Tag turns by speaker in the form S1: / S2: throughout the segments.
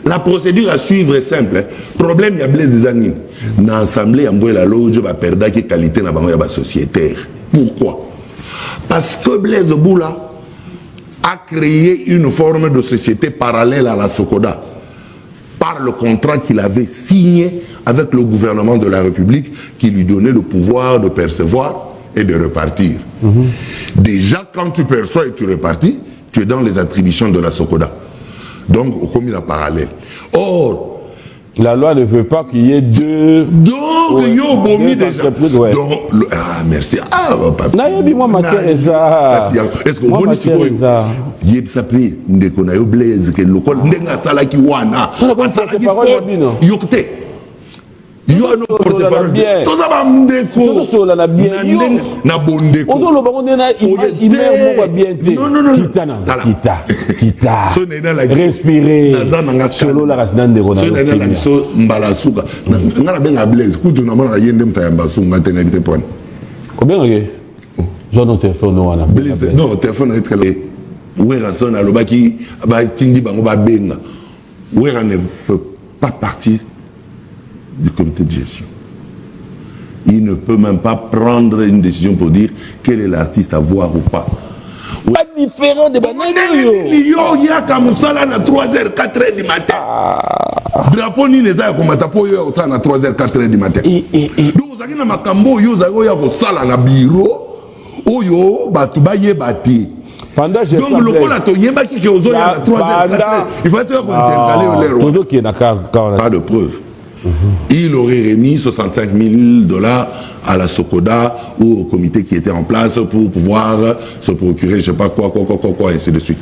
S1: La procédure à suivre est simple. Problème, il y a Blaise des animes. Dans l'Assemblée, il y a l'autre, va perdre qui qualité dans la société. Pourquoi? Parce que Blaise Boula a créé une forme de société parallèle à la Sokoda par le contrat qu'il avait signé avec le gouvernement de la République qui lui donnait le pouvoir de percevoir et de repartir. Déjà, quand tu perçois et tu repartis, tu es dans les attributions de la Sokoda. Donc, au commun parallèle. Or,
S2: la loi ne veut pas qu'il y ait deux.
S1: Donc, il y a bomi déjà.
S2: Ouais.
S1: Donc, merci. Ah, papa.
S2: Moi, matière est ça.
S1: Est-ce que vous
S2: matière est ça?
S1: Il y a sapé, ndeko na yo Blaise, que le col ndenga sala ki wana. Asala ki faute. Yokte. Yo no porte-parole. Tout ça va ndeko.
S2: Tout ça la bien.
S1: Na bondeko.
S2: Odo lo bango na il meurt mo bien té. Kita. Respirer. Solo la rasina ndeko na.
S1: So na na so mbala suka. Ngala benga Blaise, kutu na mona yende mtayamba sunga tena bite pone.
S2: Combien ok? J'ai notre téléphone wana.
S1: Blaise, non, téléphone est calé. Ouera son alobaki ba tindi bango ba benga. Ouera ne fait pas partie du comité de gestion. Il ne peut même pas prendre une décision pour dire quel est l'artiste à voir ou pas.
S2: Pas différent de Banani.
S1: Il y a Kamoussala à 3h, 4h du matin. Drapeau ni les a comme Matapo, il y a 3h, 4h du matin. Donc, vous avez un Makambo, il y a un salle à bureau, où Batubaye Bati. Donc, le col a tourné, il y a 3h, 4h. Il faut être intercalé au l'air. Pas de preuve. Il aurait remis $65 000 à la Sokoda ou au comité qui était en place pour pouvoir se procurer, je ne sais pas quoi, et ainsi de suite.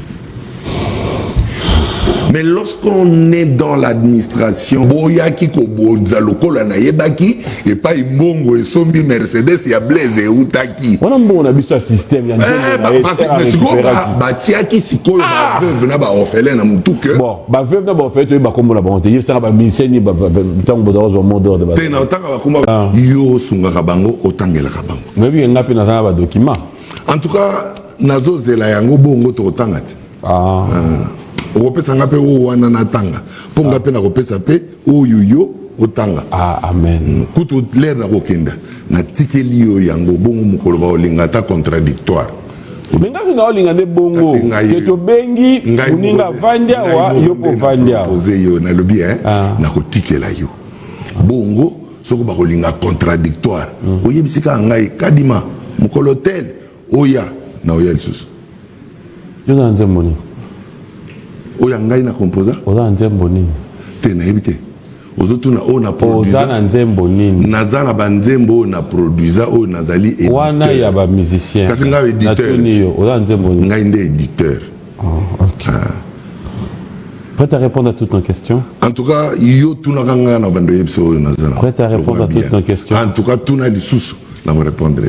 S1: Mais lorsqu'on est dans l'administration, Boyaki Kobonza Lokola Nayebaki, et pas Imbongo et Sombi Mercedes, il y a Blaise et Outaki.
S2: On a un bon système.
S1: Parce que Batiaki Siko, veuve n'a pas orphelin à Moutouk. Bon,
S2: veuve n'a pas orphelin, il y a comme la bonté. Il y a un ministère, il y a un mot de base.
S1: Yo Sunga Kabango, Otangela Kabango.
S2: Mais oui, il y a un document.
S1: En tout cas, Nazo Zelayango Bongo Totangat.
S2: Ah.
S1: Opesa ngape o wana na tanga ponga pe na kopesa pe o yuyo otanga
S2: amen
S1: kutu l'air na kokenda na tikeli yo yango bongo mukolo ba olinga ta contradictoire
S2: menga na olinga de bongo ke to bengi uninga vandia wa yo po vandia
S1: poser yo na le bien na kotikela yo bongo soko ba olinga contradictoire oyebisika ngai kadima mukolo tel oya na oya lisusu
S2: yo na nzemoni
S1: oya ngai na composa
S2: oza nzembo nini
S1: te na ebite ozotuna o na produisa
S2: oza na nzembo nini
S1: naza na banzembo na produisa o nazali éditeur
S2: wana ya ba musicien
S1: kasi ngai éditeur
S2: oza nzembo nini
S1: ngai nde éditeur
S2: OK prêt à répondre à toutes nos questions
S1: en tout cas yo tuna kanga na bando yebso nazala
S2: prêt à répondre à toutes nos questions
S1: en tout cas tuna lisusu la me répondre.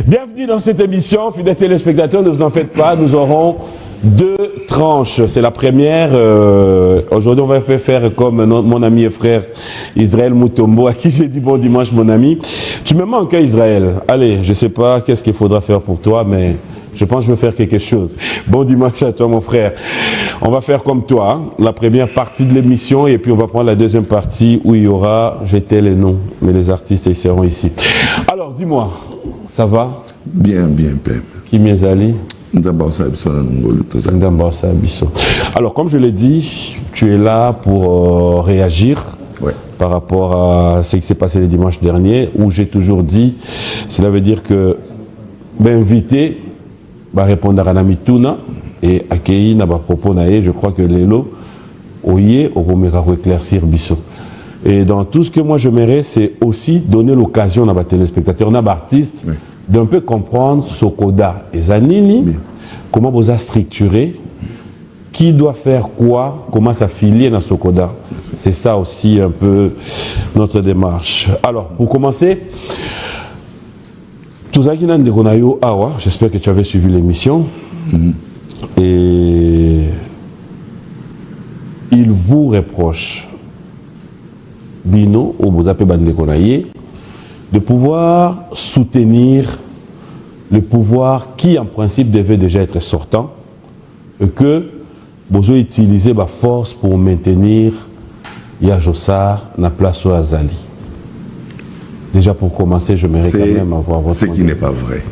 S2: Bienvenue dans cette émission fidèles téléspectateurs, ne vous en faites pas, nous aurons deux tranches. C'est la première. Aujourd'hui, on va faire comme mon ami et frère Israël Moutombo, à qui j'ai dit bon dimanche, mon ami. Tu me manques, Israël. Allez, je ne sais pas qu'est-ce qu'il faudra faire pour toi, mais je pense que je vais faire quelque chose. Bon dimanche à toi, mon frère. On va faire comme toi, hein, la première partie de l'émission, et puis on va prendre la deuxième partie où il y aura, je tais les noms, mais les artistes, ils seront ici. Alors, dis-moi, ça va?
S1: Bien, bien, Père.
S2: Qui m'est allé? Alors, comme je l'ai dit, tu es là pour réagir par rapport à ce qui s'est passé le dimanche dernier, où j'ai toujours dit, cela veut dire que invité va répondre à Namituna et accueillir na propos naé, je crois que l'élo oye au éclaircir biso. Et dans tout ce que moi je mérite, c'est aussi donner l'occasion à nos téléspectateurs, à nos artistes, d'un peu comprendre Sokoda et Zanini, comment vous a structuré, qui doit faire quoi, comment s'affilier dans Sokoda. C'est ça aussi un peu notre démarche. Alors, pour commencer, j'espère que tu avais suivi l'émission. Et il vous reproche, Bino, ou Bozapé Bandekonaye, de pouvoir soutenir le pouvoir qui, en principe, devait déjà être sortant, que vous utilisez la force pour maintenir Yajossar na place au Azali. Déjà pour commencer, je mérite quand même avoir votre...
S1: Ce qui n'est pas vrai.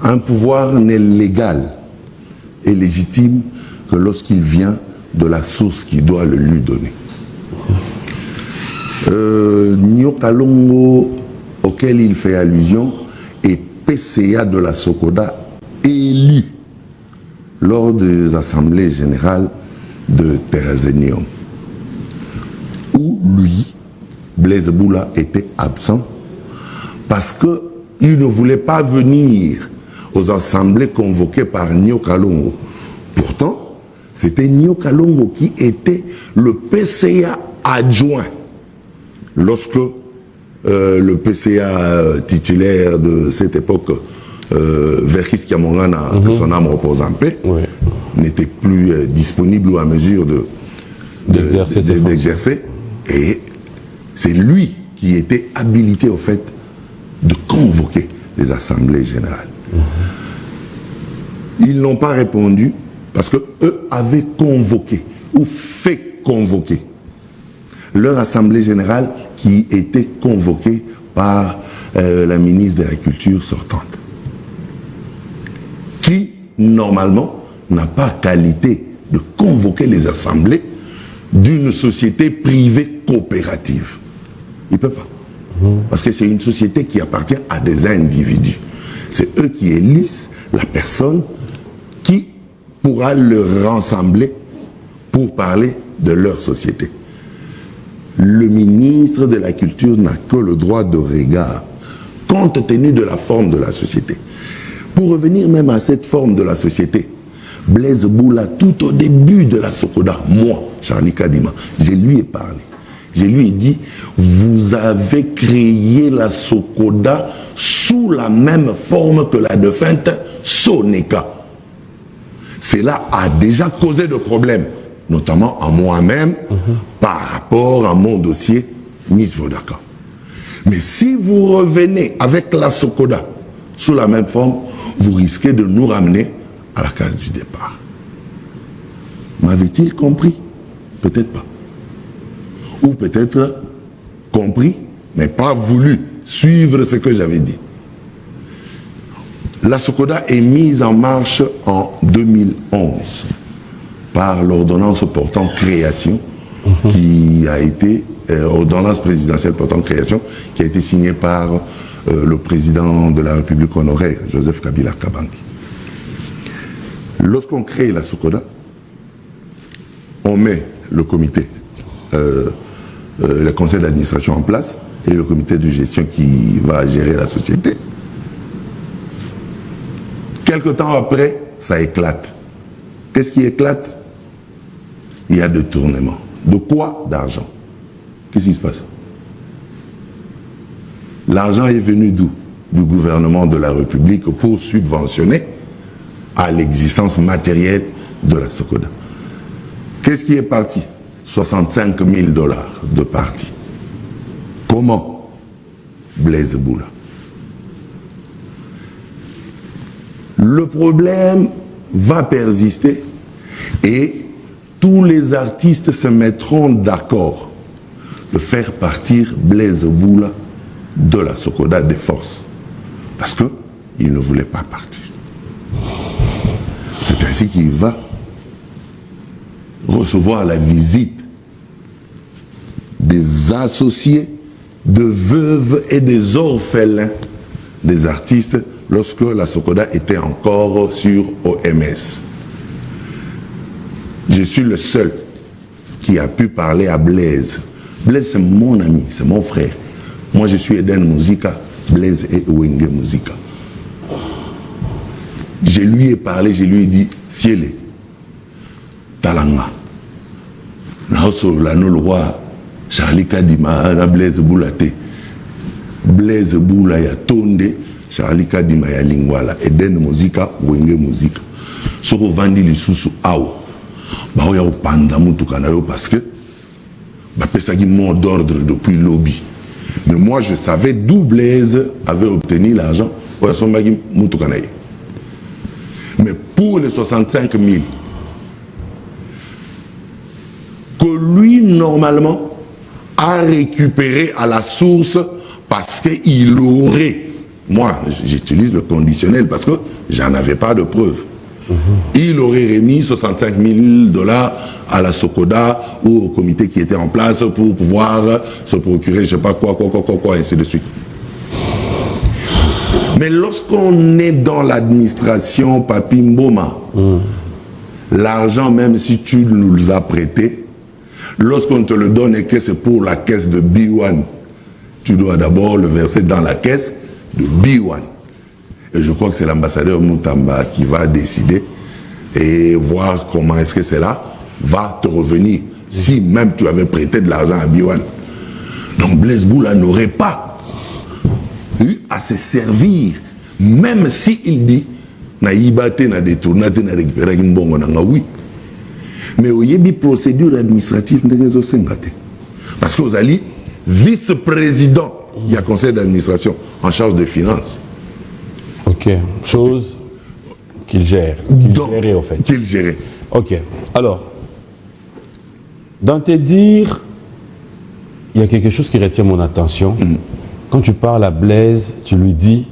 S1: Un pouvoir n'est légal et légitime que lorsqu'il vient de la source qui doit le lui donner. Nyokalongo, auquel il fait allusion, est PCA de la Sokoda, élu lors des assemblées générales de Terrazenium, où lui, Blaise Boula, était absent parce qu'il ne voulait pas venir aux assemblées convoquées par Nyokalongo. Pourtant, c'était Nyokalongo qui était le PCA adjoint lorsque le PCA titulaire de cette époque, Verkis Kiamongana, que son âme repose en paix, n'était plus disponible ou à mesure d'exercer. Et c'est lui qui était habilité au fait de convoquer les assemblées générales. Ils n'ont pas répondu parce qu'eux avaient convoqué ou fait convoquer leur assemblée générale qui était convoquée par la ministre de la Culture sortante, qui normalement n'a pas qualité de convoquer les assemblées d'une société privée coopérative. Il ne peut pas. Parce que c'est une société qui appartient à des individus. C'est eux qui élisent la personne qui pourra le rassembler pour parler de leur société. Le ministre de la Culture n'a que le droit de regard, compte tenu de la forme de la société. Pour revenir même à cette forme de la société, Blaise Boula, tout au début de la Sokoda, moi, Charlie Kadima, je lui ai parlé. Je lui ai dit, vous avez créé la Sokoda sous la même forme que la défunte Soneka. Cela a déjà causé de problèmes, notamment à moi-même, par rapport à mon dossier Nice Vodaka. Mais si vous revenez avec la Sokoda sous la même forme, vous risquez de nous ramener à la case du départ. M'avait-il compris? Peut-être pas. Ou peut-être compris, mais pas voulu suivre ce que j'avais dit. La Sokoda est mise en marche en 2011 par l'ordonnance portant création qui a été, ordonnance présidentielle portant création, qui a été signée par le président de la République honoraire, Joseph Kabila Kabangi. Lorsqu'on crée la Sokoda, on met le comité, le conseil d'administration en place et le comité de gestion qui va gérer la société. Quelque temps après, ça éclate. Qu'est-ce qui éclate? Il y a des tournements. De quoi? D'argent. Qu'est-ce qui se passe? L'argent est venu d'où? Du gouvernement de la République pour subventionner à l'existence matérielle de la Sokoda. Qu'est-ce qui est parti? 65 000 $ de parti. Comment? Blaise Boula. Le problème va persister et tous les artistes se mettront d'accord de faire partir Blaise Boula de la Sokoda des forces. Parce qu'il ne voulait pas partir. C'est ainsi qu'il va recevoir la visite des associés, de veuves et des orphelins des artistes lorsque la Sokoda était encore sur OMS. Je suis le seul qui a pu parler à Blaise. Blaise, c'est mon ami, c'est mon frère. Moi, je suis Eden Musica, Blaise et Wenge Musica. Je lui ai parlé, je lui ai dit, Cielé, Talanga, Naoso, le roi, Charlie Kadima, Blaise Boulate, Blaise Boula, ya Tonde, Charlie Kadima, ya Lingwala, Eden Musica, Wenge Musica. Ce qu'on vendit les sous aou, bah, on y a au pandamutu kanayo parce que, bah, c'est qui mot d'ordre depuis lobby. Mais moi, je savais d'où Blaise avait obtenu l'argent. Mais pour les 65 000, que lui, normalement, a récupéré à la source parce qu'il aurait, moi, j'utilise le conditionnel parce que j'en avais pas de preuve. Il aurait remis 65 000 $ à la Socoda ou au comité qui était en place pour pouvoir se procurer, je sais pas quoi, ainsi de suite. Mais lorsqu'on est dans l'administration Papi Mboma, l'argent, même si tu nous as prêté, lorsqu'on te le donne et que c'est pour la caisse de B1, tu dois d'abord le verser dans la caisse de B1. Et je crois que c'est l'ambassadeur Moutamba qui va décider et voir comment est-ce que cela va te revenir. Si même tu avais prêté de l'argent à B1. Donc Blaise Boula n'aurait pas eu à se servir, même s'il dit na yibate, na détourné, na récupéré une bonne oui. Mais au yébi procédure administrative parce que vous allez vice-président, il y a conseil d'administration en charge des finances.
S2: Ok, chose qu'il gère, gérait au fait.
S1: Qu'il gérait.
S2: Ok, alors, dans tes dires, il y a quelque chose qui retient mon attention. Quand tu parles à Blaise, tu lui dis,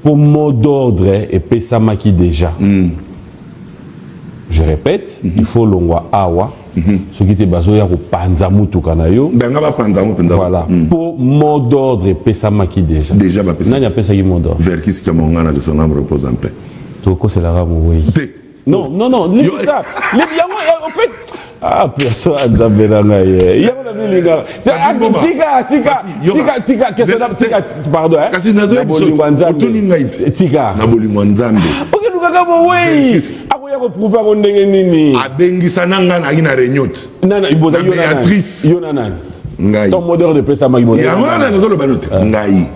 S2: pour mot d'ordre et Pessamaki déjà. Je répète, il faut l'ongwa awa. Ce qui était basé au Panzamu Tukanayo. Voilà. Pour mot d'ordre et Pessamaki déjà.
S1: Déjà, ma Pessamaki.
S2: N'a pas ça qui mot d'ordre.
S1: Vers qui ce mongana de son âme repose en paix.
S2: Toko c'est la rame, oui. Non, non, non, lis ça. En fait, ah, personne n'a jamais il y a tika, pardon, hein. Tika. Ok, nous avons oui. Après, il faut prouver qu'on est nini.
S1: Abengisa nanga na ina renyot.
S2: Nana, iboza
S1: Béatrice.
S2: Yonanan.
S1: Ngai.
S2: Ton modèle de pesa magi modèle.
S1: Ya wana nazo le banote. Ngai.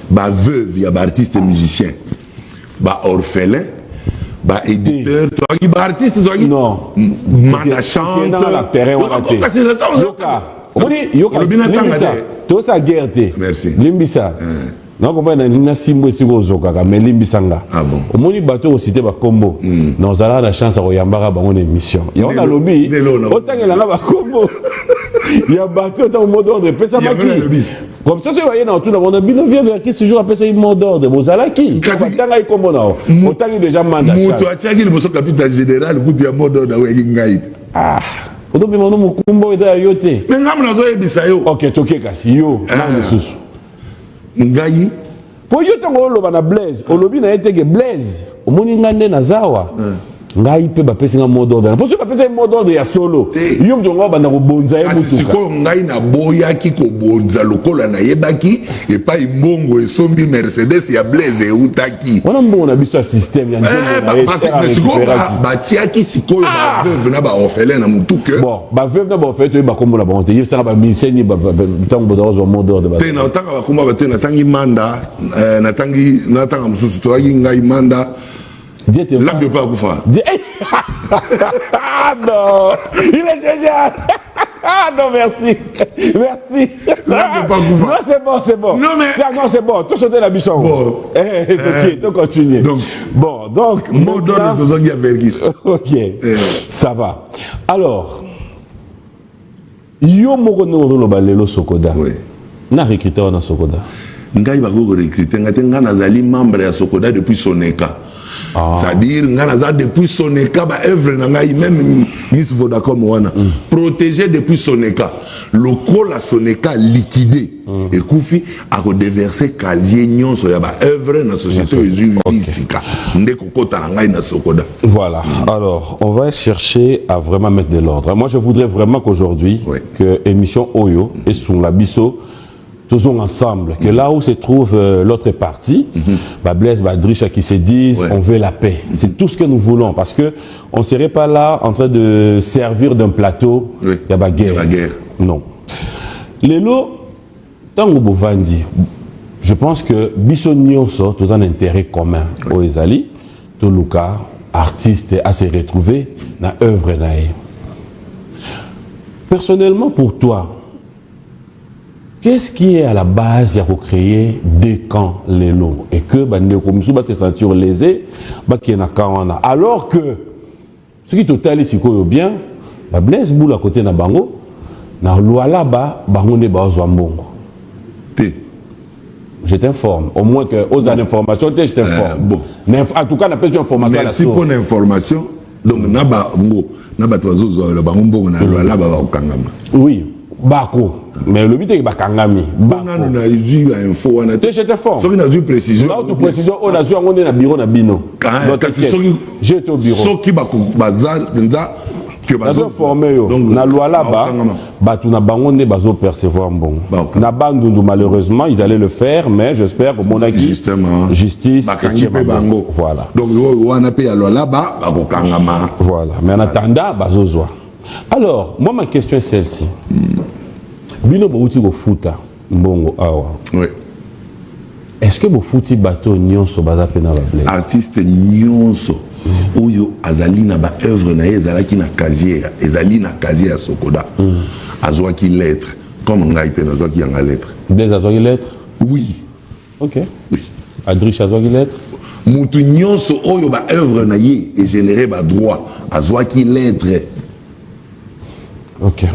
S1: Ba veuve, ya ba artiste musicien. Ba orphelin. Ba éditeur, toi qui ba artiste, toi qui.
S2: Non.
S1: Manda chante.
S2: Dans la terrain on a été. Yoka. On dit Yoka.
S1: Le binatanga.
S2: Tout ça guerre.
S1: Merci.
S2: Limbisa. Non, comme on a simbo sigo zokaka mais limbisanga.
S1: Ah bon.
S2: Au moni bateau cité ba combo. Nous allons la chance à Oyambara ba on émission. Il y a un lobby. Autant que là ba combo. Il y a bateau dans mot d'ordre pesa maki. Comme ça c'est voyez dans tout on a bien vient de qui ce jour après c'est mot d'ordre bozalaki. Tanga i combo na. Autant déjà mandat.
S1: Muto atiaki le bosso capitaine général kuti ya mot d'ordre wa ngai.
S2: Ah. Odo bi mono mukumbo eda yote.
S1: Mais ngam na zo ebisa yo.
S2: OK, toke kasi yo. Na mususu.
S1: Ngai
S2: po yo tango oloba na Blaise olobi na yeteke Blaise omoni ngande na zawa ngai pe bapesi nga mot d'ordre po so bapesi mot d'ordre ya solo yo mtongo banda ko bonza ye mutuka
S1: siko ngai na boyaki ko bonza lokola na yebaki et pas imbongo esombi Mercedes ya Blaise eutaki
S2: wana mbongo na biso système ya
S1: nzembo siko batiaki siko ba veuve na ba orphelin na mutuka
S2: bon ba veuve na ba orphelin ba kombo na ba honte yebisa ba miseni ba tango d'ordre mot d'ordre ba
S1: te na tanga ba komba ba te na tangi manda na tanga mususu to ayi ngai manda là de pas Koufa.
S2: Ah non, il est génial. Ah non, merci. Merci.
S1: Là de pas Koufa.
S2: Non, c'est bon, c'est bon.
S1: Non, mais.
S2: Non, c'est bon. Tout sauter la bichon.
S1: Bon.
S2: Ok, tout continuer. Donc.
S1: Mot d'ordre de Zongia Vergis.
S2: Ok. Ça va. Alors, yo moko no balelo Socoda.
S1: Oui.
S2: Na recruté na Socoda.
S1: Ngai ba go recruter ngate ngana zali membre ya Socoda depuis Soneka. C'est-à-dire ngana depuis Soneka ba œuvre na ngai même Miss Vodacom wana protégé depuis Soneka. Le col à Soneka liquidé et Koufi a redeversé casier nyonso ya ba œuvre na société Ezubisika ndeko kota na ngai na Socoda.
S2: Voilà. Alors, on va chercher à vraiment mettre de l'ordre. Moi je voudrais vraiment qu'aujourd'hui que émission Oyo et sur la Bisso tous ensemble, que là où se trouve l'autre partie, Blaise, Badricha qui se disent on veut la paix. C'est tout ce que nous voulons parce que on ne serait pas là en train de servir d'un plateau, il y a la guerre. Non. Lélo, tant que Bovandi, je pense que Bisso Nyonso, tous un intérêt commun au Ezali, tout le cas, artiste à se retrouver dans l'œuvre. Personnellement, pour toi, Qu'est-ce qui est à la base de créer des camps Lelo et que Bandeko Moussouba se sentir lésé, alors que ce qui total ici bien, Blaise Boula à côté na bango, na Luala ba bango ne ba ozwambongo. Je t'informe, au moins que aux informations, je t'informe.
S1: Bon.
S2: En tout cas, on a besoin d'informations.
S1: Merci pour l'information. Donc, naba troisième le bango na Luala ba okangama.
S2: Oui. Bako, mais le but est que Bakangami.
S1: On a eu info, on a
S2: je t'informe.
S1: Sauf qu'on a eu précision.
S2: Là où tu précision, on a eu un bureau na bino. J'étais au bureau.
S1: Sauf qui bazar, que
S2: bazar formé yo. Na loi là-bas, batu na bango ne bazo percevoir bon. Na bandundu malheureusement, ils allaient le faire, mais j'espère que mon acquis
S1: justement
S2: justice
S1: bango.
S2: Voilà.
S1: Donc on a payé à loi là-bas, bakokangama.
S2: Voilà. Mais en attendant, bazo zoa. Alors, moi ma question est celle-ci. Bino bouti go futa mbongo awa.
S1: Oui.
S2: Est-ce que vous foutez bateau nyonso baza pena ba Blaise?
S1: Artiste nyonso oyo azali na ba œuvre na ezalaki na casier, ezali na casier à Sokoda. Azwaki lettre comme ngai pena azwaki yanga lettre.
S2: Blaise azwaki lettre?
S1: Oui.
S2: OK.
S1: Oui.
S2: Adrich azwaki lettre?
S1: Mutu nyonso oyo ba œuvre na ye et généré ba droit azwaki lettre.
S2: OK.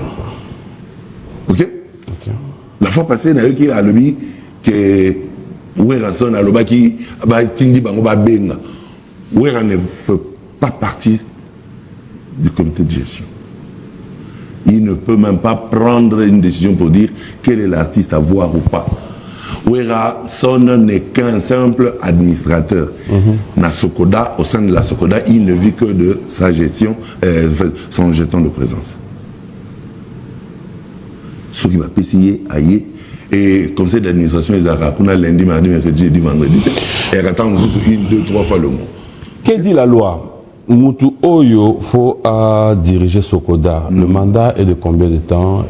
S1: OK?
S2: OK.
S1: La fois passée, il y a eu qui a lobby que Ouéranson a lobby qui a tindi bango ba benga. Ouéran ne fait pas partie du comité de gestion. Il ne peut même pas prendre une décision pour dire quel est l'artiste à voir ou pas. Ouéranson n'est qu'un simple administrateur. Na Sokoda, au sein de la Sokoda, il ne vit que de sa gestion, son jeton de présence. Ce qui va payer ailleurs et conseil d'administration ils arrêtent pour lundi mardi mercredi jeudi vendredi et attendre juste 1 2 3 fois le mois.
S2: Que dit la loi? Mutu Oyo faut diriger Sokoda. Le mandat est de combien de temps?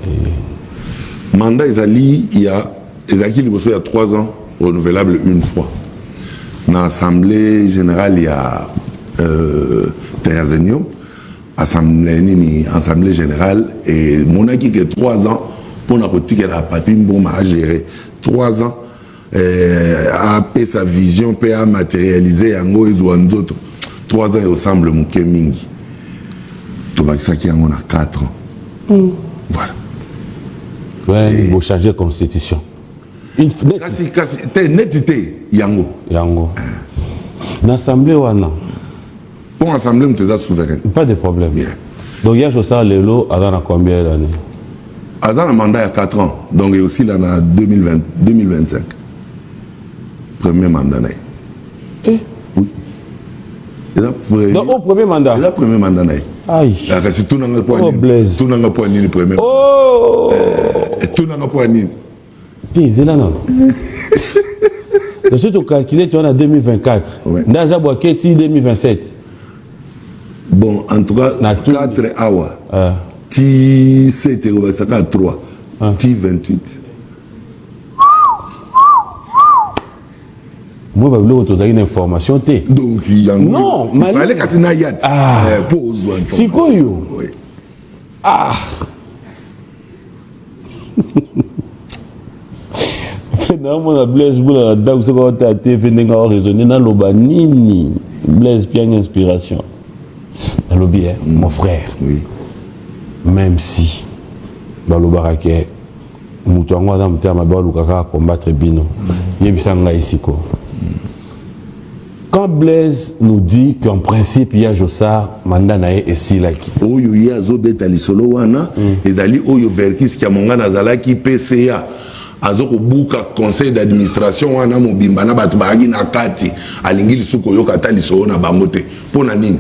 S1: Mandat il y a 3 ans renouvelable une fois. Dans l'assemblée générale il y a Terrazenium, assemblée générale et mon acquis que 3 ans pour la politique la papier à gérer 3 ans à payer sa vision peut à matérialiser en d'autres 3 ans il ressemble mon kemingi tout ça qui on a 4 ans voilà
S2: ouais il faut changer la constitution une
S1: netité yango
S2: l'assemblée wana
S1: pour l'assemblée nous sommes souverains
S2: pas de problème donc il y a Jossar Lelo à combien d'années?
S1: Azan a un mandat il y a 4 ans, donc il y a aussi là en 2025. Premier mandat.
S2: Oui. Donc au premier mandat?
S1: Il a premier mandat.
S2: Aïe.
S1: C'est tout dans le point.
S2: Oh Blaise.
S1: Tout dans le point le premier.
S2: Oh.
S1: Tout dans le point.
S2: C'est là non. Donc si tu calcules, tu en as 2024. Dans Bois Keti 2027.
S1: Bon, en tout cas, 4 hours. Ti 7 euros, ça fait 3. Ti 28.
S2: Moi, je vais une information.
S1: Donc, il y a
S2: non,
S1: il fallait que tu n'ailles pour une information.
S2: C'est quoi, yo?
S1: Oui.
S2: Ah! Non, mon Blaise Boula, là, vous avez TV, vous avez raisonné dans le nini. Blaise, bien inspiration. Dans le bien, mon frère.
S1: Oui.
S2: Même si dans le baraquet mutuango za mtema ba lukaka combattre bino yebisanga isiko. Quand Blaise nous dit qu'en principe il y a Jossar mandat na et silaki
S1: oyo ya zobeta lisolo wana ezali oyo verkis kia monga nazalaki PCA azoko buka conseil d'administration wana mobimba na batu baagi na kati alingi lisuko yoka ta lisolo na bangote pona nini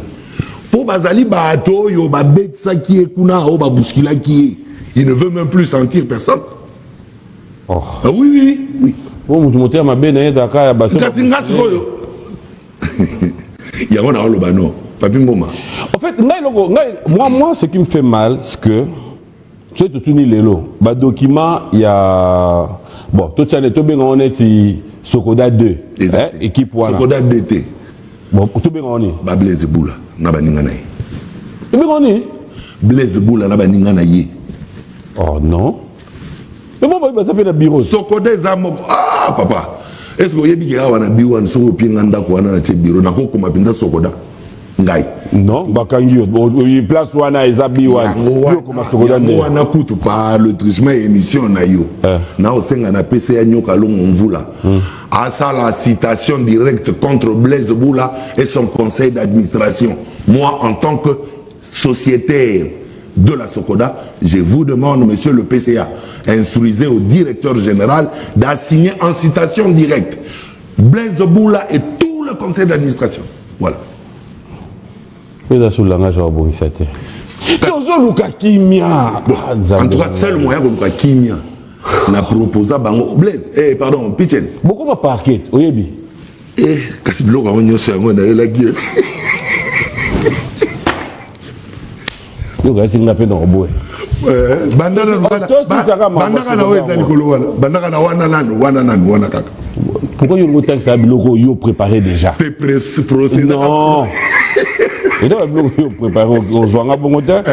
S1: pour bazali bato yo ba betsa qui est kuna o ba buskila qui il ne veut même plus sentir personne.
S2: Oh.
S1: Ah oui.
S2: Bon mutu moteur mabe na yeda ka ya bato
S1: ngasi koyo yango na lo bano papi mboma.
S2: En fait moi ce qui me fait mal c'est que tu tout ni lelo ba document il y a bon tout ça to ben on est Sokoda 2 équipe wana
S1: Sokoda DT
S2: bon to ben on est
S1: ba Blaise Boula na baninga na ye
S2: to ben on est
S1: Blaise Boula na baninga na ye.
S2: Oh non. Mais bon, ça fait le bureau.
S1: Sokoda ezamoko. Ah papa. Est-ce que vous avez dit que vous avez biwan so pienganda ko na te bureau na ko kuma pinda Sokoda? Ngai.
S2: Non, bakangi place wana ezabiwan. Yo kuma Sokoda ne.
S1: Wana kutu pa le trisme émission na yo. Na osenga na PCA nyoka longo mvula. À ça la citation directe contre Blaise Boula et son conseil d'administration. Moi en tant que sociétaire de la Sokoda, je vous demande, monsieur le PCA, instruisez au directeur général d'assigner en citation directe Blaise Boula et tout le conseil d'administration. Voilà.
S2: En tout
S1: cas, seul moyen pour le Kimia n'a proposé Bango Blaise. Pardon, Pichen.
S2: Beaucoup de parquet, oyebi.
S1: Kasi bloc on y a la guerre.
S2: C'est une appel dans le bois. Pourquoi vous avez ça vous préparé déjà? Non. Et donc, vous préparé au joint à bon temps.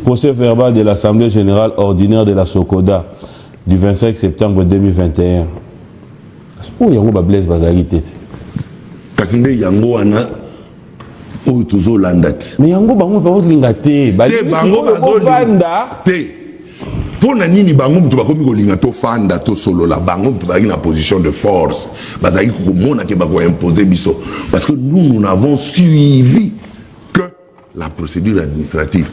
S2: Procès verbal de l'Assemblée générale ordinaire de la Sokoda du 25 septembre 2021. Est-ce que vous avez Blaise Bazali tête?
S1: Kasinde yango wana o tuzo landati.
S2: Mais yango bango ba olinga te.
S1: Bango bazolanda te. Pona nini bango mutu bakomi kolinga to fanda to solo la bango mutu baki na position de force. Bazaki ko mona ke bako imposer biso parce que nous n'avons suivi que la procédure administrative.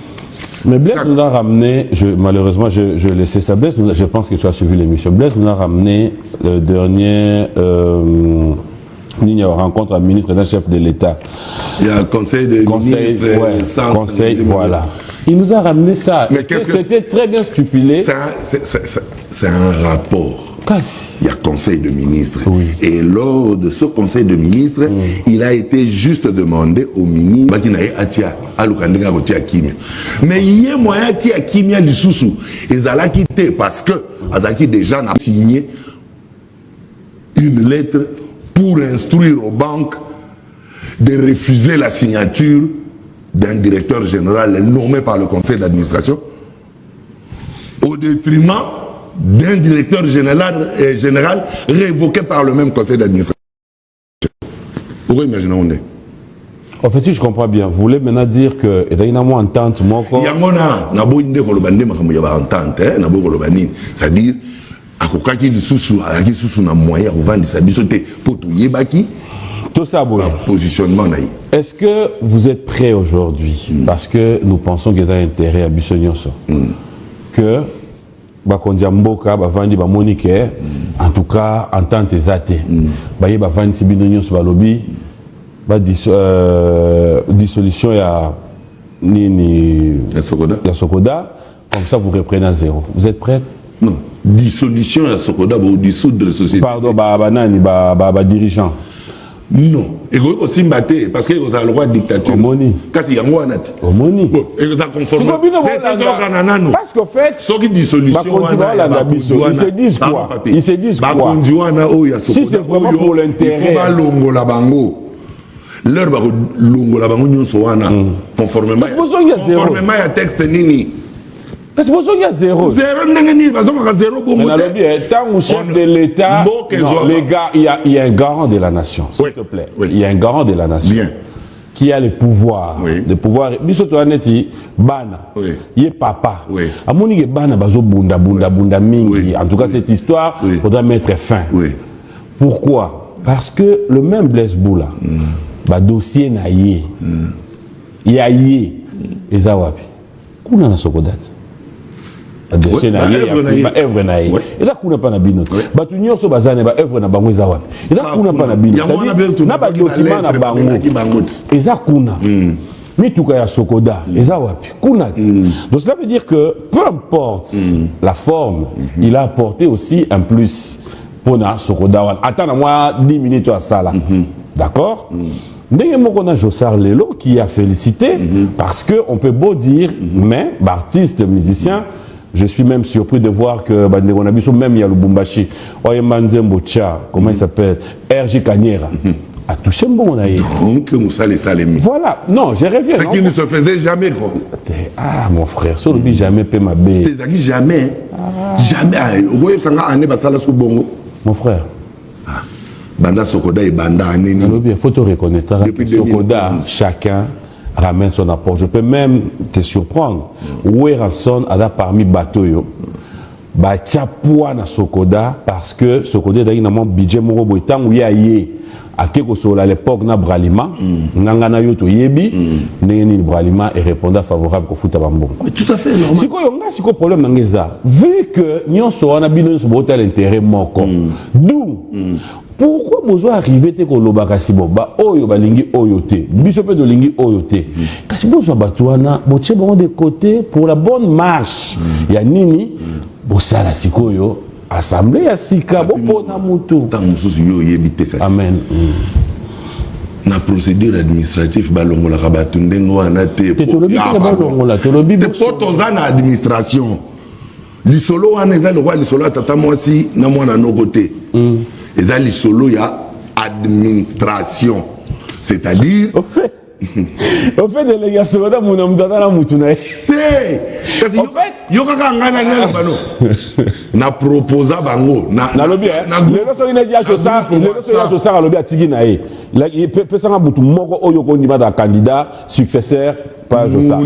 S2: Mais Blaise nous a ramené, malheureusement je laissais ça. Blaise, je pense que tu as suivi l'émission. Blaise nous a ramené le dernier rencontre à ministre et d'un chef de l'État.
S1: Il y a un conseil de ministres,
S2: ouais, conseil, voilà. Il nous a ramené ça. C'était très bien stipulé.
S1: C'est un rapport. Il y a conseil de ministres.
S2: Oui.
S1: Et lors de ce conseil de ministres, il a été juste demandé au ministre mais il y a moyen de Kimia Lissousou. Ils allaient quitter parce que Azaki déjà n'a signé une lettre pour instruire aux banques de refuser la signature d'un directeur général nommé par le conseil d'administration au détriment d'un directeur général révoqué par le même conseil d'administration. Pourquoi imaginez on est?
S2: En fait, si je comprends bien, vous voulez maintenant dire que il y a une entente,
S1: c'est-à-dire positionnement.
S2: Est-ce que vous êtes prêt aujourd'hui, parce que nous pensons qu'il y a un intérêt à Bissonioso, que Bakondiamboka, Bavandi, Bamonique, en tout cas, entente zate, Bavandi, Sibinonios, Balobi, dissolution, il y a Sokoda, comme ça vous reprenez à zéro. Vous êtes prêts?
S1: Non. Dissolution à Sokoda pour dissoudre la société.
S2: Pardon, dirigeant.
S1: Non. Et aussi mbaté parce que vous avez le droit de dictature.
S2: Omoni.
S1: Kasi yango anati.
S2: Omoni.
S1: Et vous avez conformé.
S2: Parce qu'en fait,
S1: ce qui dissolution
S2: ils se disent quoi? Ils se disent quoi? Si c'est vraiment pour l'intérêt.
S1: Il faut pas longo la bango. Leur longo la bango nyonso wana conformément à texte nini.
S2: C'est pour ça qu'il y a zéro.
S1: Zéro, zéro bon
S2: tant au chef de l'État, les gars, il y a un garant de la nation, s'il te plaît. Il y a un garant de la nation qui a le pouvoir. Le pouvoir. Il est papa. Amoni bana bazo bunda mingi. En tout cas, cette histoire faudra mettre fin. Pourquoi? Parce que le même Blaise Boula, dossier naïe, yaïe, et zawapi. Kuna na Sokoda. Et là, on n'a pas de bino. Batunyo so bazane ba œuvre na bango zawapi. Et là, on n'a pas de bino. Na ba document na bango. Et ça kuna. Mituka ya Sokoda. Et zawapi. Kuna. Donc cela veut dire que peu importe la forme, il a apporté aussi un plus pour na Sokoda. Attends moi 10 minutes à ça là. D'accord? Ndenge Jossar Lelo qui a félicité parce que on peut beau dire mais artiste musicien. Je suis même surpris de voir que même il y a le Lubumbashi, Oyembanzembo Tcha, comment il s'appelle, RJ Kanyera, a touché un bon.
S1: Donc, Moussa les Salemi.
S2: Voilà, non, je reviens.
S1: Ce qui ne se faisait jamais.
S2: Ah, mon frère, ça ne jamais paie ma baie.
S1: Jamais. Jamais. Vous voyez, ça a un bongo.
S2: Mon frère.
S1: Banda Sokoda et Banda Aneni.
S2: Il faut te reconnaître. Sokoda, chacun ramène son apport. Je peux même te surprendre. Oueranson a parmi Batoyo. Bachapua na Sokoda parce que Sokoda est un budget moro boitan où y à quelque chose à l'époque na Bralima ngangana yoto yebi n'eni Bralima et répondant favorable au foot à Bambo.
S1: Tout à fait normal.
S2: Si quoi yonga si quoi problème n'angeza vu que nyon so na bino so botel l'intérêt moko d'où pourquoi besoin arriver te ko lobaka siboba oyo balingi oyote biso pe de lingi oyote kasi besoin batwana boche bon de côté pour la bonne marche ya nini bosala sikoyo assemblée ya sika bopona mutu
S1: tant mususu yo yebite kasi
S2: amen
S1: na procédure administrative balongola kabatu ndengo wana te
S2: balongola tolobi
S1: te potoza na administration lisolo wana eza le roi lisolo tata mwasi na mwana noko te eza lisolo ya administration c'est-à-dire
S2: au fait délégation da muna mutata na mutu na
S1: kasi yo kaka ngana ngana bano na proposa bango
S2: na lobi lelo so ina dia chosa lelo so ya chosa lobi atigi na ye la pesa nga butu moko oyo ko ndima da candidat successeur pas chosa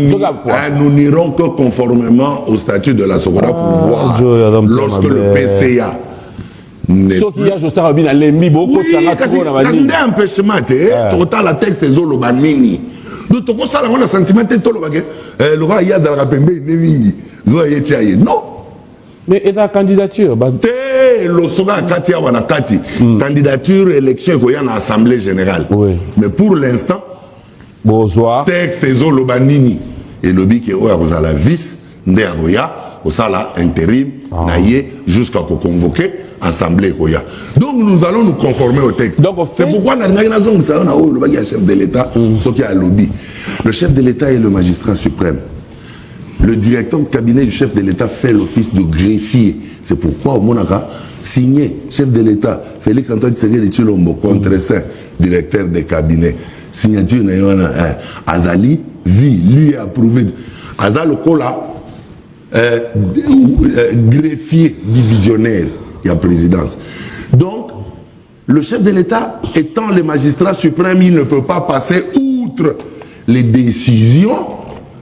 S1: nous n'irons que conformément au statut de la Sokoda pour voir lorsque le PCA
S2: ce qui a chosa bien lembi boko tanga ko na bani
S1: kasi empêchement total la texte ezolo banini donc toko sala ngona sentiment te tolo bake le roi ya dans la pembe ne mingi zo ye tiaye non
S2: mais et la candidature
S1: te lo soga kati ya wana kati candidature élection ko ya na assemblée générale mais pour l'instant
S2: bonsoir
S1: texte ezolo banini et lobi ke o ya la vice nde aroya au sala intérim na ye jusqu'à ko convoquer assemblée koya. Donc nous allons nous conformer au texte. C'est pourquoi le chef de l'État, ce qui a lobby. Le chef de l'État est le magistrat suprême. Le directeur de cabinet du chef de l'État fait l'office de greffier. C'est pourquoi au Monaka signé chef de l'État Félix Antoine Tshisekedi Tshilombo contre-saint directeur de cabinet. Signature Azali vie lui approuvé. Azal Kola greffier divisionnaire. Il y a présidence. Donc, le chef de l'État, étant le magistrat suprême, il ne peut pas passer outre les décisions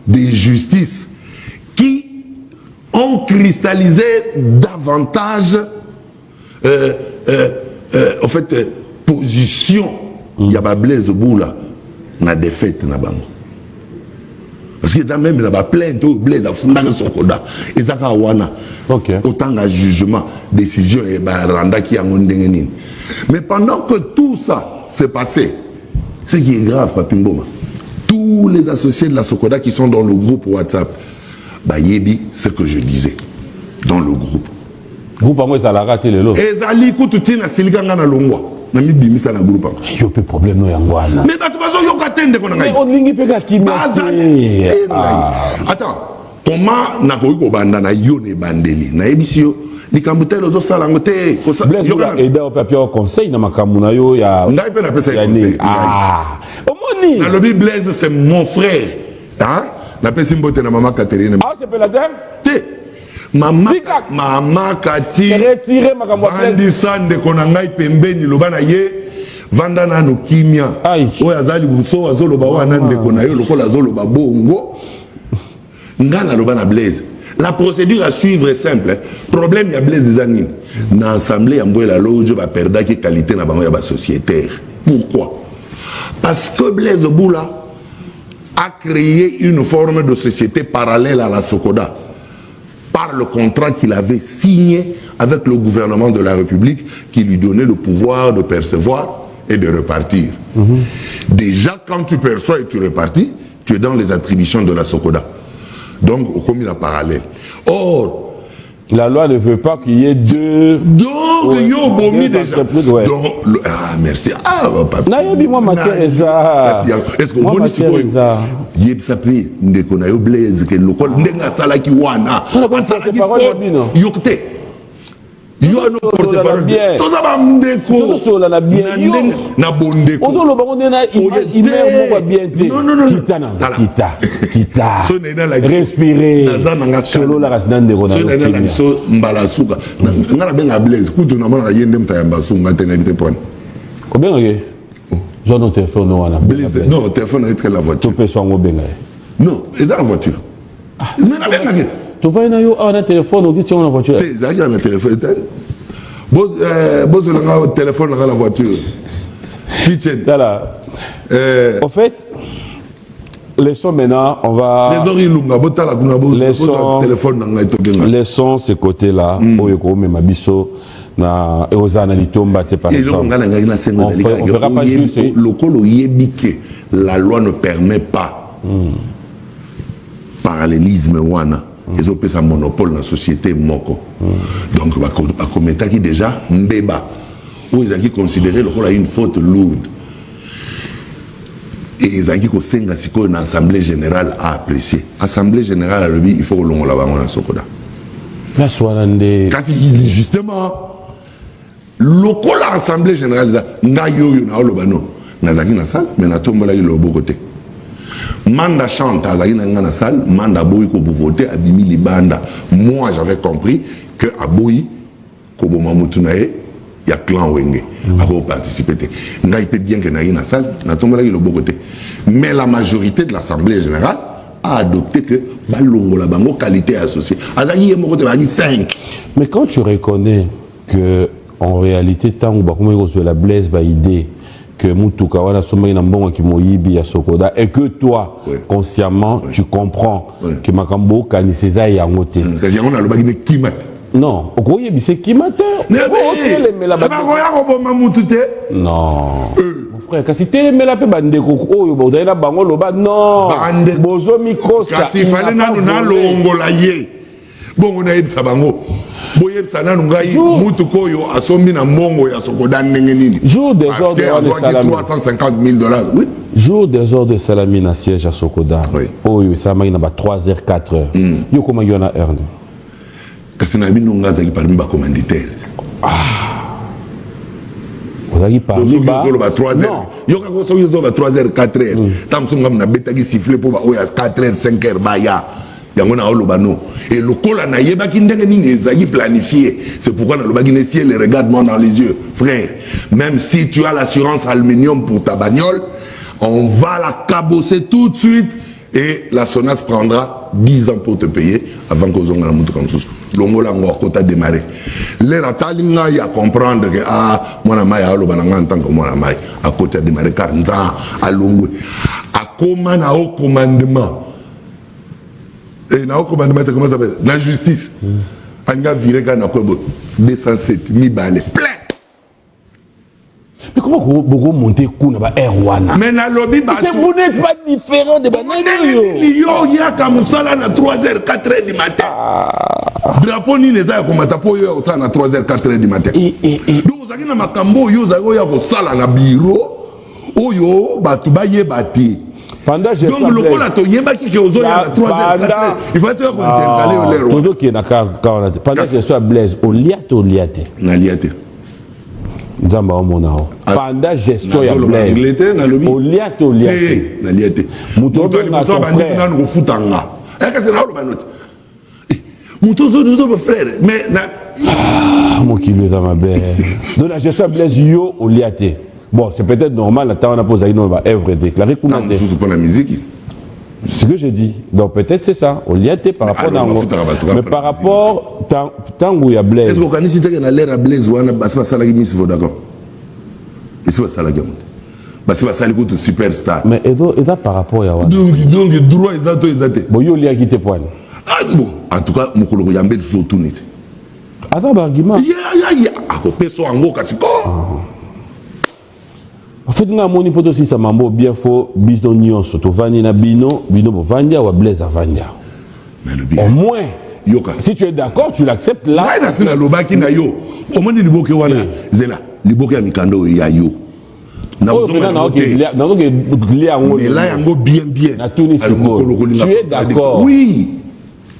S1: de justice qui ont cristallisé davantage en fait, position. Il y a pas Blaise Boula, la défaite na bango. Parce qu'ils ont même la plainte au Blaise à Fundaka Sokoda. Ils ont wana. Autant de jugement, décision et randa qui a ndengenine. Mais pendant que tout ça s'est passé, ce qui est grave, Papi Mboma, tous les associés de la Sokoda qui sont dans le groupe WhatsApp, bah yebi ce que je disais dans le groupe.
S2: Groupe à moi ça l'a raté les lots.
S1: Ezali kututina siliganga na longwa. Na mi bimisa na groupe.
S2: Yo pe problème no yangwana.
S1: Mais batu bazo yo katende kona ngai.
S2: On lingi pe ka kimia.
S1: Attends. Comment na ko banda na yo ne bandeli. Na ebisio likambutelo zo sala ngote ko sa
S2: yo ka eda au papier au conseil na makamu na yo ya.
S1: Ngai pe na pesa conseil.
S2: Omoni.
S1: Na lobby Blaise c'est mon frère. Hein? Na pesa mbote na maman Catherine.
S2: Ah c'est pelader?
S1: Mama Kati
S2: retiré makambo
S1: Vandi sande kona ngai pembeni lobana ye vanda na no kimia oyo azali buso azoloba wana ndeko na yo lokola azoloba bongo ngana lobana Blaise. La procédure à suivre est simple. Problème ya Blaise des animes. Na assemblée ya Mboela Lojo ba perda ki qualité na bango ya ba sociétaire. Pourquoi? Parce que Blaise Boula a créé une forme de société parallèle à la Sokoda. Par le contrat qu'il avait signé avec le gouvernement de la République qui lui donnait le pouvoir de percevoir et de repartir. Déjà, quand tu perçois et tu repartis, tu es dans les attributions de la Sokoda. Donc, comme il a parallèle. Or,
S2: la loi ne veut pas qu'il y ait deux.
S1: Donc, yo bomi déjà. Donc, merci. Ah, papa.
S2: Nayobi moi matière
S1: est-ce que vous connaissez ça? Yeb sapé, ndeko na yo Blaise que lokol ndenga sala ki wana. Asala ki yokte. yo no porte-parole bien toza ba ndeko
S2: toza la bien
S1: na bondeko
S2: ozo ba on na imer moko bien te kita respirer solo la rasina ndeko na
S1: lokini so mbala suka ngana benga Blaise kutu na mona yende mtayamba sunga tena bite pone
S2: ko benga ke jo no téléphone no wana
S1: Blaise non téléphone est la voiture
S2: to pe so ngo benga
S1: non est la voiture mais na benga ke
S2: to va na yo na téléphone o ki na voiture
S1: te za na téléphone Boz le téléphone dans la voiture.
S2: Voilà. En fait, laissons maintenant, on va. Laissons ce côté-là. Na Eozana Litomba, par exemple. On fera pas juste.
S1: La loi ne permet pas. Parallélisme wana. Ils ont un monopole dans la société moko. Donc, à commettre qui déjà mbeba, où ils ont considéré le rôle à une faute lourde. Et ils ont dit que c'est une assemblée générale à apprécier. Assemblée générale, il faut que l'on la banque dans Sokoda.
S2: La soirée.
S1: Justement, local assemblée générale, n'a yo na olobano, nazaki na salle, mais na tombola le beau côté. Manda chante à la salle, Manda Boui pour voter à Bimi Libanda. Moi j'avais compris que à Boui, Kobo Mamoutunae, il y a clan Wenge à participer. Il peut bien que dans la salle, n'a pas le beau côté. Mais la majorité de l'Assemblée générale a adopté que Balongo la bango qualité associée. Azagi est mon 5.
S2: Mais quand tu reconnais que en réalité, tant que la Blaise va idée que Moutuka wana sommeil nambongo ki moyibi ya Sokoda et que toi consciemment tu comprends que makambo kani seza ya ngote
S1: yango na lobaki ne kimat
S2: non okoyebi c'est kimate non mon frère kasi telemela pe bandeko oyo bozali bango loba non bozo mikosa
S1: kasi fale nanu na longola ye bongo na yebisa bango boyebisa nanu ngai mutu koyo asombi na mbongo ya Sokoda ndenge nini
S2: jour des ordres de Salami
S1: $350,000 oui
S2: jour des ordres de Salami na siège à Sokoda oyo ça m'a na ba 3h 4h yo comment yo na heure
S1: kasi na bino ngaza ki parmi ba commanditaire
S2: ozaki parmi ba
S1: 3h yo ka ko so yo ba 3h 4h tamsunga na betaki siffler pour ba oya 4h 5h ba ya yango na olobano et le kola na yebaki ndenge nini ezaki planifié c'est pourquoi na lobaki ne ciel regarde-moi dans les yeux frère même si tu as l'assurance aluminium pour ta bagnole on va la cabosser tout de suite et la SONAS prendra 10 ans pour te payer avant que vous ayez un sous longola ngoko ta démarrer les ratalinga ya comprendre que mwana mai alobananga en tant que mwana mai à côté de démarrer car nza alongo a comment na au commandement. Et na commandement comment ça s'appelle la justice anga viré kana kwebo 207 mi balé plein.
S2: Mais comment vous montez kuna ba R1
S1: mais na lobby ba
S2: vous n'êtes pas différent de banani
S1: yo ya kamusala na 3h 4h du matin drapeau ni les a komata po yo ça na 3h 4h du matin donc zaki na makambo yo za yo ya ko sala na bureau oyo batu ba yebati. Donc le col a tourné qui est aux zones à 3h, 4h. Il faut être intercalé au l'air.
S2: Tout qui est d'accord. Pendant que ce soit Blaise, au liate.
S1: Na liate.
S2: Nzamba omonao. Pendant gestion ya Blaise. Au liate.
S1: Na liate.
S2: Mutoto na ton frère.
S1: Na ngo futanga. Eka c'est na lo banote. Mutoto nous frère mais na
S2: mon qui est dans ma belle. Donc la gestion Blaise yo au liate. Bon, c'est peut-être normal, la on a posé une œuvre déclarée.
S1: C'est pas la musique.
S2: C'est ce que j'ai dit. Donc peut-être c'est ça. On y a été par rapport à mais par rapport tant où il y a Blaise.
S1: Est-ce qu'on a cité qu'il y a l'air à Blaise ou c'est pas ça la game il faut d'accord. Et c'est pas ça la game. C'est pas ça le coup de superstar.
S2: Mais et par rapport à
S1: donc droit exact.
S2: Bon, yo li a quitté point.
S1: Ah bon, en tout cas, mon collègue Yambel surtout net.
S2: Attends, argument.
S1: Ya. À côté so ango kasiko.
S2: En fait, on a mon hypothèse aussi, ça m'a bien faux, bino nyonso, to vani na bino bo vandia ou Blaise à vandia. Au moins, si tu es d'accord, tu l'acceptes là.
S1: Là, c'est la lobaki na yo. Au moins, il boke wana, zela, il boke amikando ya yo.
S2: Mais
S1: là, yango bien.
S2: Tu es d'accord?
S1: Oui.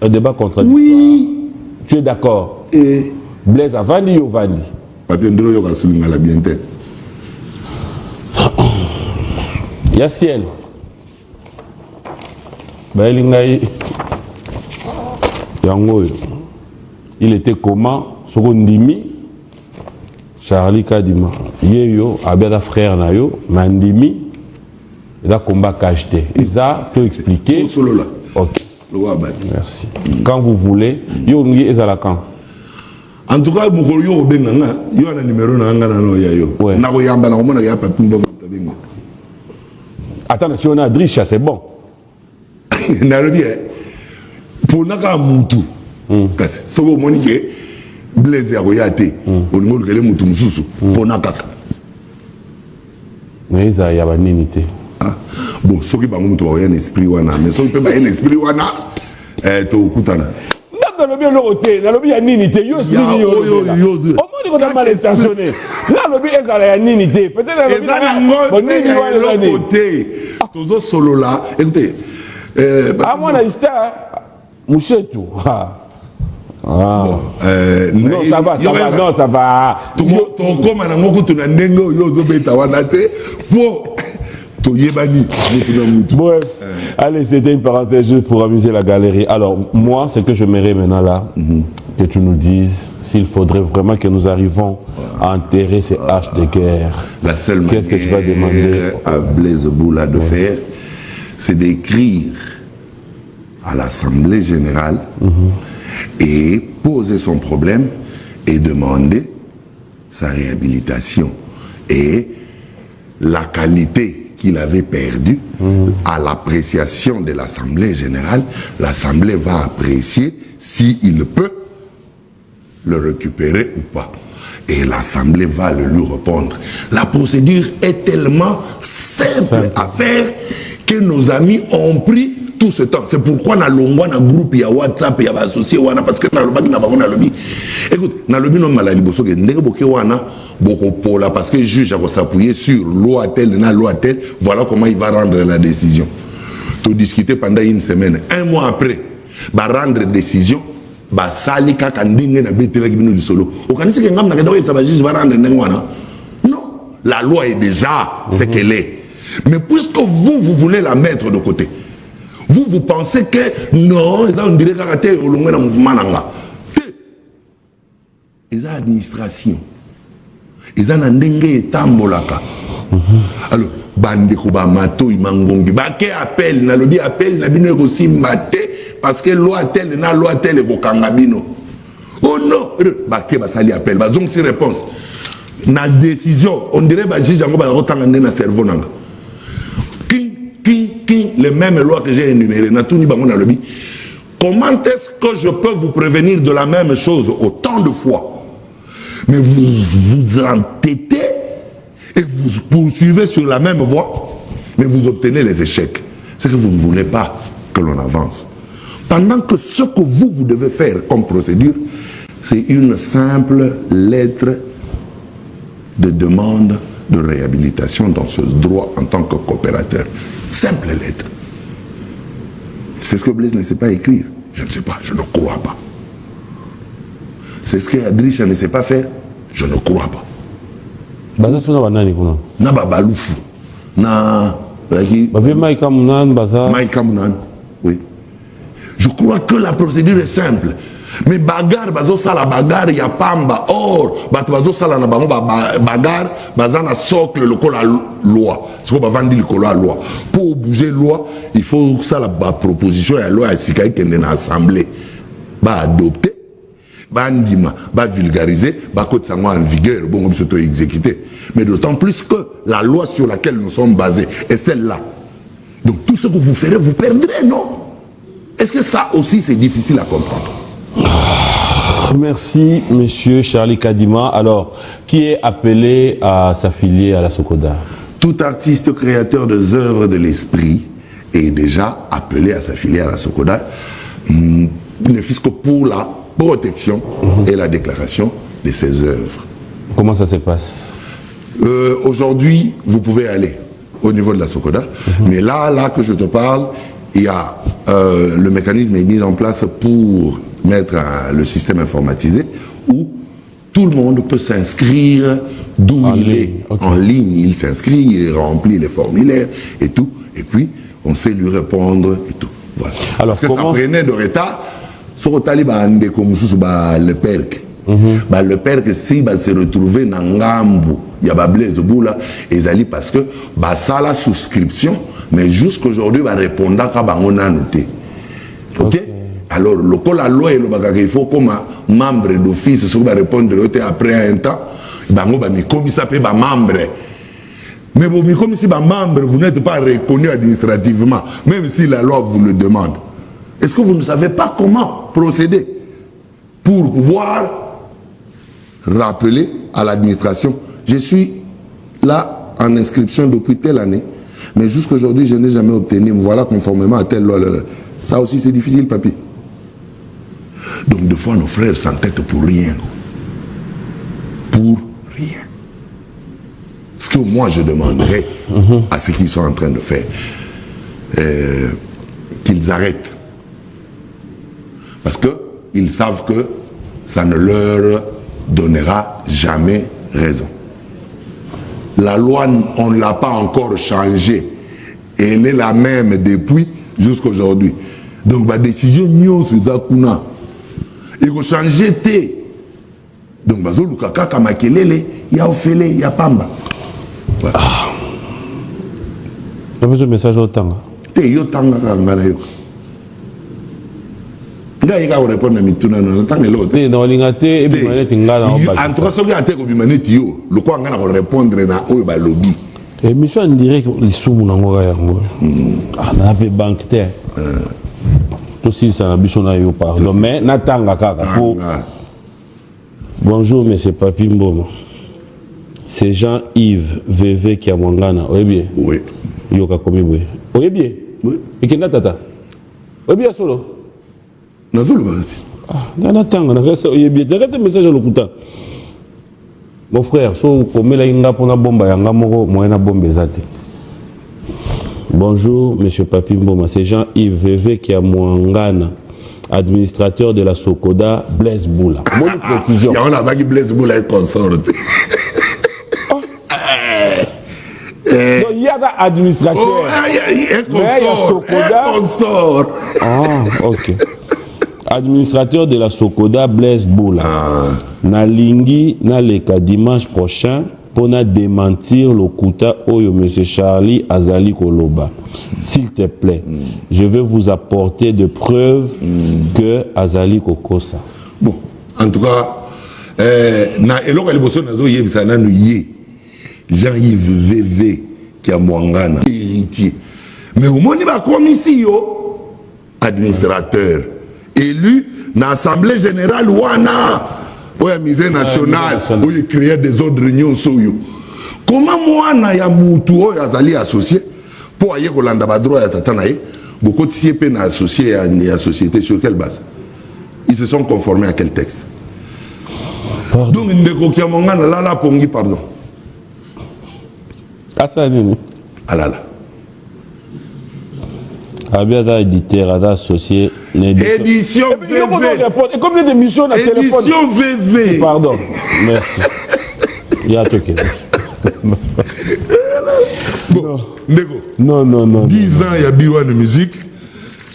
S2: Un débat contradictoire.
S1: Oui.
S2: Tu es d'accord? Blaise Avandi ou Vandi?
S1: Papier Ndro yo kasulinga la bien tête.
S2: Yaciel. Baelingai. Yango. Il était comment? Sokondimi. Charlie Kadima. Yeyo, Abeda frère Nayo, Mandimi. Il a combat cacheté. Il a tout expliqué.
S1: Solo là.
S2: Ok.
S1: Merci.
S2: Quand vous voulez. Yo ngi ezala quand?
S1: En tout cas, mukolo yo benganga, yo na numéro na ngana no ya yo. Na ko yamba na komona ya papi mbongo tabenga.
S2: Attends, tu as Drisha, c'est bon.
S1: Na le bien. Pour naka mutu. Kasi soko monike Blaise ya koyate. Olingo lekele mutu mususu pour naka.
S2: Mais ça y a pas nité.
S1: Bon, soki bango mutu wa un esprit wana, mais soki pe ba un esprit wana to kutana.
S2: Dans le bien le côté, dans le bien ninité, yo esprit yo. Au moins on est mal intentionné. Là le bien ça la ninité, peut-être le bien bon ni
S1: côté. Tozo solo là, écoutez.
S2: À moi la histoire Mouchetou.
S1: Non,
S2: ça va, non, ça va.
S1: Tu comme un amour que tu n'as n'engo yo zo beta wana te.
S2: Bref, allez, c'était une parenthèse juste pour amuser la galerie. Alors, moi, ce que je mérite maintenant là, que tu nous dises s'il faudrait vraiment que nous arrivons à enterrer ces haches de guerre.
S1: La seule manière
S2: que tu vas demander
S1: à Blaise Boula de faire, c'est d'écrire à l'Assemblée générale et poser son problème et demander sa réhabilitation. Et la qualité qu'il avait perdu à l'appréciation de l'Assemblée générale, l'Assemblée va apprécier s'il peut le récupérer ou pas. Et l'Assemblée va le lui répondre. La procédure est tellement simple à faire que nos amis ont pris tout ce temps. C'est pourquoi dans le groupe, il y a WhatsApp, il y a associé, parce que dans le lobby, écoute, dans le lobby, non, malali, parce que le juge va s'appuyer sur loi telle, voilà comment il va rendre la décision. Tu discuter pendant une semaine. Un mois après, va rendre décision. Bah sali kaka ndinge na betela kibino du solo. Okanisi ke ngam na kedo ça va juste va rendre ndengwana. Non, la loi est déjà ce qu'elle est. Mais puisque vous voulez la mettre de côté. Vous pensez que non, ils ont dirait caractère au long de mouvement nanga. Ils ont administration. Ils ont ndenge tambolaka. Alors bande ko ba mato imangongi ba ke appel na lobi appel na bino ko simbate parce que loi telle na loi telle ko kangabino. Oh non, ba ke ba sali appel ba donc si réponse na décision on dirait ba juge ngo ba rotanga na cerveau nanga. Les mêmes lois que j'ai énumérées, comment est-ce que je peux vous prévenir de la même chose autant de fois? Mais vous vous entêtez et vous poursuivez sur la même voie, mais vous obtenez les échecs. C'est que vous ne voulez pas que l'on avance. Pendant que ce que vous devez faire comme procédure, c'est une simple lettre de demande de réhabilitation dans ce droit en tant que coopérateur. Simple lettre. C'est ce que Blaise ne sait pas écrire. Je ne sais pas, je ne crois pas. C'est ce que Adricha ne sait pas faire. Je ne crois pas. Na babalufu. Na
S2: Maïka
S1: Mounan. Oui. Je crois que la procédure est simple. Mais bagarre, bazo sala bagarre, il y a pamba. Or, bazo sala na bango bagarre, bazana socle le col à loi. C'est quoi vendre le col à loi. Pour bouger loi, il faut ça la proposition la loi est qui est dans l'assemblée. Ba adopter, ba ndima, ba vulgariser, ba côté ça en vigueur, bon comme surtout exécuter. Mais d'autant plus que la loi sur laquelle nous sommes basés est celle-là. Donc tout ce que vous ferez, vous perdrez, non? Est-ce que ça aussi c'est difficile à comprendre?
S2: Merci, monsieur Charlie Kadima. Alors, qui est appelé à s'affilier à la Sokoda?
S1: Tout artiste créateur des œuvres de l'esprit est déjà appelé à s'affilier à la Sokoda, ne fût-ce que pour la protection et la déclaration de ses œuvres.
S2: Comment ça se passe?
S1: Aujourd'hui, vous pouvez aller au niveau de la Sokoda, mais là que je te parle, il y a le mécanisme est mis en place pour mettre le système informatisé où tout le monde peut s'inscrire d'où il est. Okay. En ligne, il s'inscrit, il remplit les formulaires et tout. Et puis, on sait lui répondre et tout. Voilà.
S2: Alors,
S1: parce que ça prenait de retard. Sur le Taliban, le PERC. Le PERC, si se retrouver dans Ngambu, il y a Blaise Boula, et Zali parce que ça la souscription, mais jusqu'aujourd'hui, il va répondre à on a noté. Ok? Alors, le col la loi, il faut comme membre d'office, si on va répondre après un temps, il va comme ça peut être membre. Mais comme si membre, vous n'êtes pas reconnu administrativement, même si la loi vous le demande. Est-ce que vous ne savez pas comment procéder pour pouvoir rappeler à l'administration, je suis là en inscription depuis telle année, mais jusqu'aujourd'hui, je n'ai jamais obtenu, voilà, conformément à telle loi. Ça aussi, c'est difficile, papy. Donc, des fois, nos frères s'entêtent pour rien. Pour rien. Ce que moi, je demanderais à ceux qui sont en train de faire, qu'ils arrêtent. Parce qu'ils savent que ça ne leur donnera jamais raison. La loi, on ne l'a pas encore changée. Et elle est la même depuis jusqu'à aujourd'hui. Donc, la décision, c'est ça. Il faut changer. Donc, il y a Ophélie, il y a Pamba. Voilà.
S2: Tu as besoin de message au temps.
S1: Tu as répondre à mes tours, non, tant que l'autre.
S2: Non, l'ingate, et puis
S1: en trois secondes, tu le quoi on va répondre à Oba Lobby.
S2: Et monsieur, on dirait que les sous n'ont pas on avait banque terre. Tout si ça n'a pas eu pardon. Mais n'attends pas. Bonjour, monsieur Papi Mboma. C'est Jean-Yves VV qui a mon gana. Oui, bien.
S1: Oui.
S2: Yoka comme oui. Oui, bien. Oui. Et qui n'a tata. Oui, bien solo. Mon frère, bonjour, monsieur Papi Mboma. C'est Jean-Yves VV qui a Mwangana, administrateur de la Sokoda, Blaise Boula. Bonne précision.
S1: Il y a un Blaise Boula et consort.
S2: Il y a un administrateur.
S1: Il y a un consort.
S2: Ah, ok. Administrateur de la Sokoda, Blaise Boula. Nalingi naleka dimanche prochain pour démentir le kuta oyo monsieur Charlie Azali Koloba. S'il te plaît, je vais vous apporter de preuves que Azali Kokosa.
S1: Bon, en tout cas, na eloko liboso nazo yebisa nanu ye Jean-Yves VV qui a Mwangana héritier. Mais au moins il va comme ici administrateur élu dans l'Assemblée générale wana oya musée national oya créer des ordres réunions soyo. Comment moi na ya mutu oya azali associé pour ayer kolanda ba droit ya tata na ye beaucoup de CP na associé à la société sur quelle base? Ils se sont conformés à quel texte? Pardon. Donc ndeko kia mongana lala pongi pardon.
S2: Asa nini?
S1: Alala.
S2: Abia éditeur, associé.
S1: Édition VV.
S2: Et combien d'émissions à téléphone?
S1: Édition VV.
S2: Pardon. Merci. Il y a tout qui
S1: bon, Nego.
S2: Non.
S1: 10 ans, il y a Biwa de musique.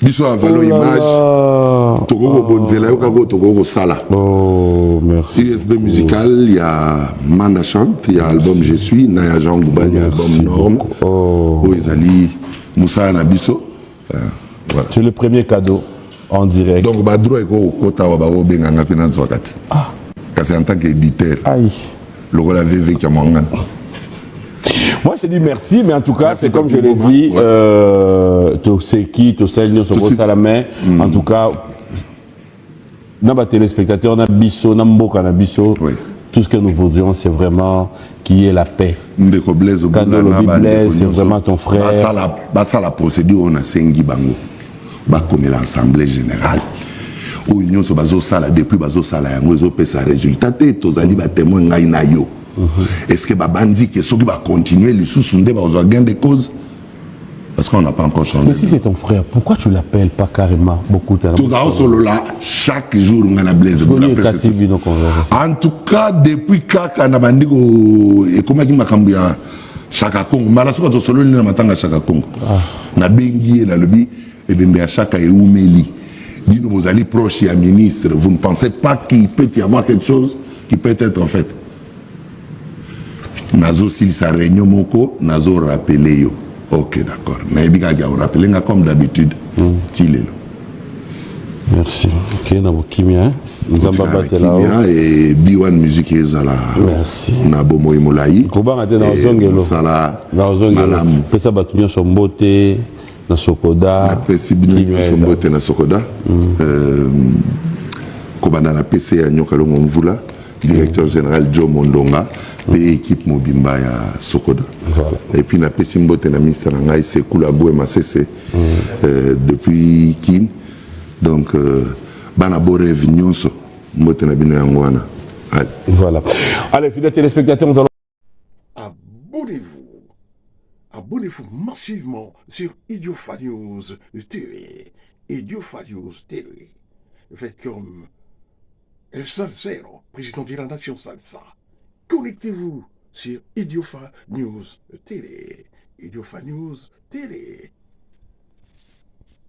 S1: Biso a valo image. Togo Bonzela, Togo Sala.
S2: Oh, merci.
S1: USB musical, il y a Manda Chante, il y a album Je suis, Naya Jean Goubal, il y a album Norme.
S2: Oh.
S1: Oezali, Moussa Nabiso. Voilà.
S2: C'est le premier cadeau en direct.
S1: Donc, Badro est au Kota Wabao Benganga Finance Wakati.
S2: Ah.
S1: C'est en tant qu'éditeur.
S2: Aïe.
S1: Le rôle avait vécu à Mwangan.
S2: Moi, je te dis merci, mais en tout cas, c'est comme je l'ai dit, Toseki, Toselio, Sobo Salamé, en tout cas, nos téléspectateurs, nos bisso, nos mboka, nos bisso, tout ce que nous voudrions, c'est vraiment qu'il y ait la paix. Quand le Blaise, c'est vraiment ton frère.
S1: Ça, la procédure, on a Sengi Bango, comme l'Assemblée générale. Où union se base au salaire, depuis base au salaire, nous avons sa résultat, tous les témoins est-ce que Babandi, que ceux qui va continuer, les sous-sondés, va avoir gain de cause? Parce qu'on n'a pas encore changé.
S2: Mais si c'est ton frère, pourquoi tu l'appelles pas carrément beaucoup
S1: Tout ça, solo là, chaque jour, on a la blaise. En tout cas, depuis Kaka Nabandigo, et comment il m'a cambié Chaka Kongo, Malasuka to solo na matanga Chaka Kongo. Na bengi na lobi et bien Chaka et Oumeli. Dis nous vous allez proche à ministre, vous ne pensez pas qu'il peut y avoir quelque chose qui peut être en fait. Nazo s'il sa réunion moko, Nazo rappelé yo. Ok, d'accord. Mais il y a rappelé comme d'habitude.
S2: Merci. Ok, na bokimia.
S1: Kimia et B1 Music ezala.
S2: Merci.
S1: Na bomo imolai.
S2: Koba ngate na ozongelo.
S1: Sala.
S2: Na ozongelo. Pesa batunya sombote na Sokoda.
S1: Na pesi bino sombote na Sokoda. Kobanda na PC ya Nyokalongo Mvula, directeur général Joe Mondonga, et équipe Mobimba ya Sokoda. Voilà. Et puis na pesi mbote na ministre na ngai Sekula Bouema CC depuis Kim. Donc bana borev nyonso mbote na bino yangwana.
S2: Voilà. Allez, fidèles téléspectateurs, nous allons
S3: abonnez-vous. Abonnez-vous massivement sur Idiofa News TV. Idiofa News TV. Faites comme El Salsero, président de la nation Salsa. Connectez-vous sur Idiofa News TV. Idiofa News TV.